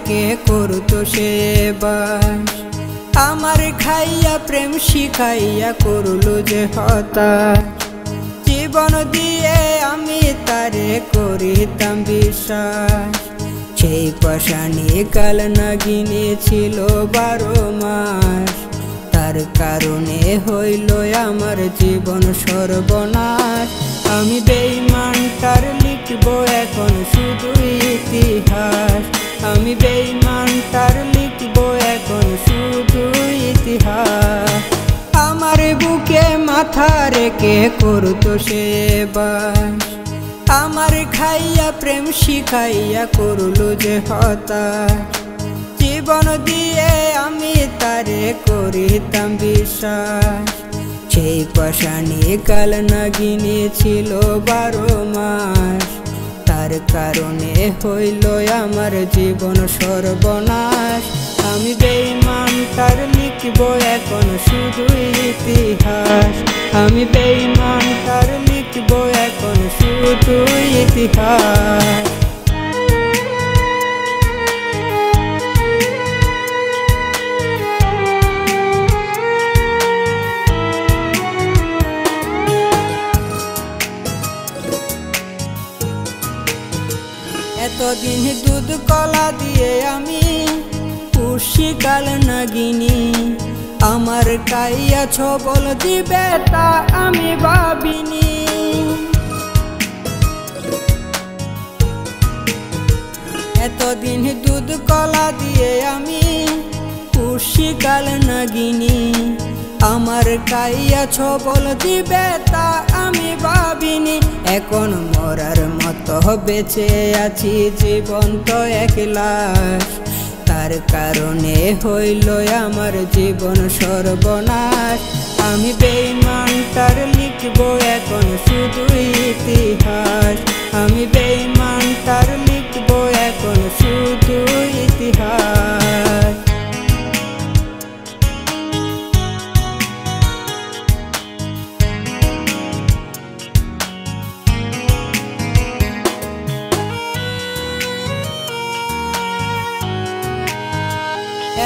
রেখে করতো সে বাস। আমার খাইয়া প্রেম শিখাইয়া করলো যে হতাশ। জীবন দিয়ে আমি তারে করিতাম বিশ্বাস। সেই পাশানি কাল নাগিনী ছিল 12 মাস। তার কারণে হইল আমার জীবন সর্বনাশ। আমি বেঈমানটার লিখব এখন শুধু ইতিহাস। আমি বেঈমানটার লিখব এখন শুধু ইতিহাস। আমার বুকে মাথা রেখে করতো সে বাস। আমার খাইয়া প্রেম শিখাইয়া করলো যে হতাশ। জীবন দিয়ে আমি তারে করিতাম বিশ্বাস। সেই পাশানি কাল নাগিনী ছিল 12 মাস। তার কারণে হইল আমার জীবন সর্বনাশ। আমি বেঈমানটার লিখব এখন শুধু ইতিহাস। আমি বেঈমানটার লিখব এখন শুধু ইতিহাস। এতদিন দুধ কলা দিয়ে আমি পুষি কাল নাগিনী। আমার কাইয়া ছবল দিবে তা আমি ভাবিনি। এতদিন দুধ কলা দিয়ে আমি পুষি কাল নাগিনী। আমার কাইয়া ছবল দিবে তা আমি ভাবিনি। এখন মরার মতো বেঁচে আছি জীবন্ত এক লাশ। তার কারণে হইল আমার জীবন সর্বনাশ। আমি বেঈমানটার লিখব এখন শুধু ইতিহাস। আমি বেঈমানটার লিখব এখন শুধু ইতিহাস।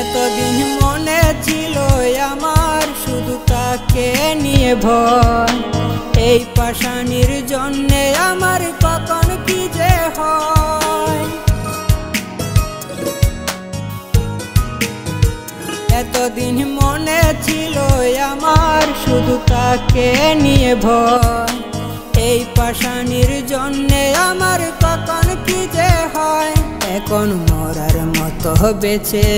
এতদিন মনে ছিল আমার শুধু তাকে নিয়ে ভয়। এই পাশানির জন্যে আমার কখন কি যে হয়। এতদিন মনে ছিল আমার শুধু তাকে নিয়ে ভয়। এই পাশানির জন্যে আমার কখন কি যে হয়। এখন মরার মতো বেঁচে